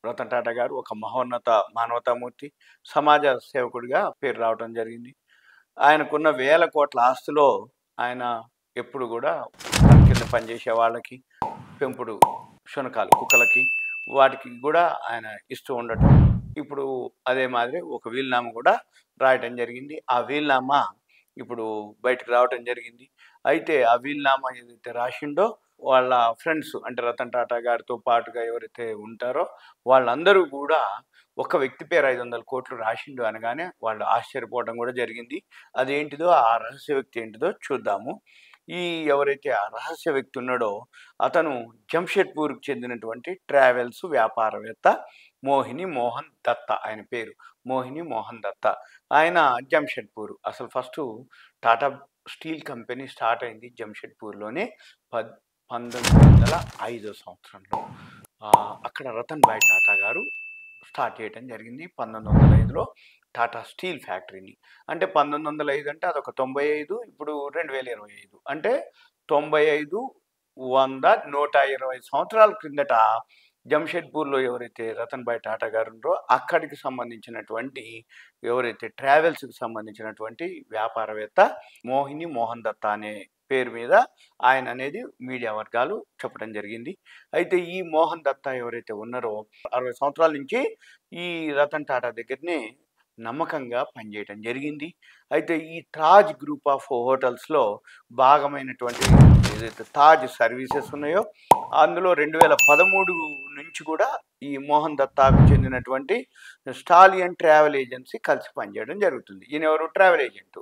రతన్ టాటా గారు ఒక మహోన్నత మానవతామూర్తి, సమాజ సేవకుడిగా పేరు రావటం జరిగింది. ఆయనకున్న వేల కోట్ల ఆస్తిలో ఆయన ఎప్పుడు కూడా తన కింద పనిచేసే వాళ్ళకి, పెంపుడు శునకాలు కుక్కలకి వాటికి కూడా ఆయన ఇస్తూ ఉండటం. ఇప్పుడు అదే మాదిరి ఒక వీలునామా కూడా రాయటం జరిగింది. ఆ వీలునామా ఇప్పుడు బయటకు రావటం జరిగింది. అయితే ఆ వీలునామా ఏదైతే రాసిండో వాళ్ళ ఫ్రెండ్స్ అంటే రతన్ టాటా గారితో పాటుగా ఎవరైతే ఉంటారో వాళ్ళందరూ కూడా ఒక వ్యక్తి పేరు 500 కోట్లు రాసిండు అనగానే వాళ్ళు ఆశ్చర్యపోవడం కూడా జరిగింది. అదేంటిదో ఆ రహస్య వ్యక్తి ఏంటిదో చూద్దాము. ఈ ఎవరైతే ఆ రహస్య వ్యక్తి ఉన్నాడో అతను జంషెడ్పూర్కి చెందినటువంటి ట్రావెల్స్ వ్యాపారవేత్త మోహిని మోహన్ దత్తా. ఆయన పేరు మోహిని మోహన్ దత్తా. ఆయన జంషెడ్పూర్ అసలు first Tata steel company start అయింది జంషెడ్పూర్లోనే 1905 సంవత్సరంలో. అక్కడ రతన్ భాయ్ టాటా గారు స్టార్ట్ చేయడం జరిగింది 1905లో టాటా స్టీల్ ఫ్యాక్టరీని. అంటే 1905 అంటే అదొక 95, ఇప్పుడు 2025 అంటే 95, 100, 120 సంవత్సరాల క్రిందట జంషెడ్పూర్లో ఎవరైతే రతన్ భాయ్ టాటా గారు ఉన్నారో అక్కడికి సంబంధించినటువంటి ఎవరైతే ట్రావెల్స్కి సంబంధించినటువంటి వ్యాపారవేత్త మోహిని మోహన్ దత్తా అనే పేరు మీద ఆయన అనేది మీడియా వర్గాలు చెప్పడం జరిగింది. అయితే ఈ మోహన్ దత్తా ఎవరైతే ఉన్నారో 60 సంవత్సరాల నుంచి ఈ రతన్ టాటా దగ్గరనే నమ్మకంగా పనిచేయటం జరిగింది. అయితే ఈ తాజ్ గ్రూప్ ఆఫ్ హోటల్స్లో భాగమైనటువంటి ఏదైతే తాజ్ సర్వీసెస్ ఉన్నాయో అందులో 2013 నుంచి కూడా ఈ మోహన్ దత్తాకు చెందినటువంటి స్టాలియన్ ట్రావెల్ ఏజెన్సీ కలిసి పనిచేయడం జరుగుతుంది. ఈయన ఎవరు ట్రావెల్ ఏజెంట్.